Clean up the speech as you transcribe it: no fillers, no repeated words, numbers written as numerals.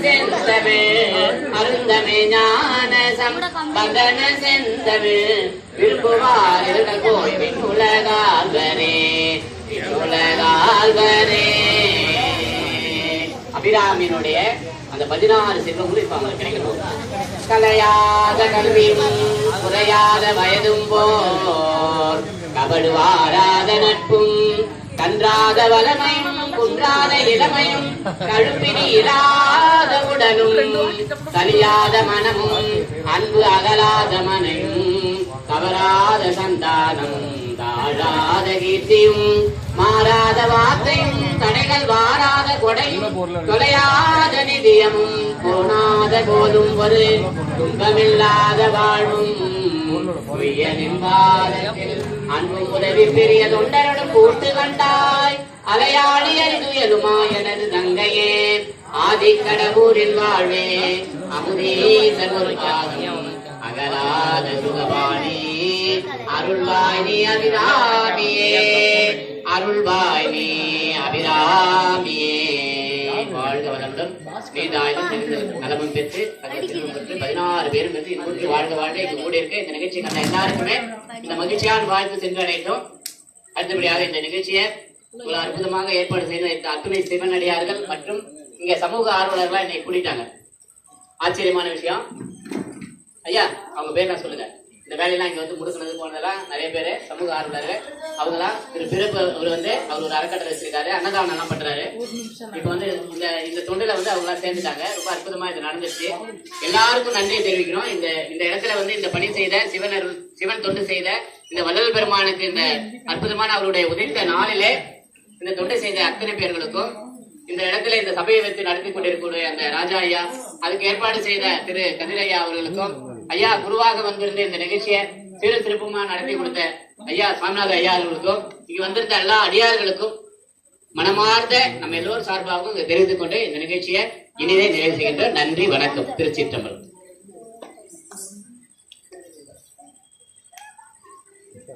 செந்தமிழ் அருந்தமே ஞான சம்பந்தன செந்தமிழ் விரும்புவார்கள் போய் உலகால்வரே உலகால்வரே. அபிராமியினுடைய அந்த 16 செல்வங்களும் இப்ப அவங்களுக்கு கிடைக்கணும். கலையாத கல்வியும் குறையாத வயதும் போர் கபடுவாராத நட்பும் கன்றாத வளமையும் குன்றாத இளமையும் கழுப்பினி இராத உடலும் தனியாத மனமும் அன்பு அகலாத மனையும் கவராத சந்தானம் தாழாத கீர்த்தியும் மாறாத வார்த்தையும் தடைகள் வாராத கொடையும் தொலையாத நிதியமும் போனாத போதும் ஒரு துன்பமில்லாத வாழ்வும் அன்பும் உதவி பெரிய தொண்டரோடும் கூட்டு கண்டாய் அலையாடி அறிதுயலுமா எனது தங்கையே ஆதிக்கடவூரில் வாழ்வே அமுதீசன் ஒரு பாதம் அகலாத சுகபாணி அருள்வாய் நீ அபிராமியே அருள்வாய் நீ அபிராமியே. வாழ்க வளமுடன் நலமும் பெற்று 16 பேரும் பெற்று இன்னொரு வாழ்க வாழ்க இங்கு கூட இருக்க இந்த நிகழ்ச்சி கண்ட எல்லாருக்குமே இந்த மகிழ்ச்சியான வாழ்த்து சென்றடைந்தோம். அடுத்தபடியாக இந்த நிகழ்ச்சியை ஒரு அற்புதமாக ஏற்பாடு செய்த இந்த அத்துணை சிவனடியார்கள் மற்றும் இங்க சமூக ஆர்வலர்களா என்னை கூட்டிட்டாங்க. ஆச்சரியமான விஷயம். ஐயா அவங்க பேர் நான் சொல்லுங்க. இந்த வேலையெல்லாம் இங்க வந்து முடுக்கினது போனதெல்லாம் நிறைய பேர் சமூக ஆர்வலர்கள். அவங்களாம் திரு பிறப்பு அவர் வந்து அவர் ஒரு அறக்கட்டளை வச்சிருக்காரு, அன்னதானம் எல்லாம் பண்றாரு. இப்ப வந்து இந்த தொண்டில வந்து அவங்க எல்லாம் சேர்ந்துட்டாங்க. ரொம்ப அற்புதமா இது நடந்துச்சு. எல்லாருக்கும் நன்றியை தெரிவிக்கிறோம். இந்த இடத்துல வந்து இந்த பணி செய்த சிவன் தொண்டு செய்த இந்த வள்ளல் பெருமானுக்கு இந்த அற்புதமான அவருடைய உதித்த நாளிலே இந்த தொண்டு செய்த அத்தனை பேர்களுக்கும் இந்த இடத்துல இந்த சபையை வைத்து நடத்தி கொண்டிருக்கக்கூடிய அந்த ராஜா ஐயா, அதுக்கு ஏற்பாடு செய்த திரு கதிரையா அவர்களுக்கும், ஐயா குருவாக வந்திருந்த இந்த நிகழ்ச்சியை சிறு சிறப்புமா நடத்தி கொடுத்த ஐயா சாமிநாத ஐயா அவர்களுக்கும், இங்க வந்திருந்த எல்லா அடியார்களுக்கும் மனமார்ந்த நம்ம எல்லோரும் சார்பாகவும் தெரிவித்துக் கொண்டு இந்த நிகழ்ச்சியை இனிதே நிறைவு செய்கின்ற நன்றி வணக்கம். திருச்சிற்றம்பலம்.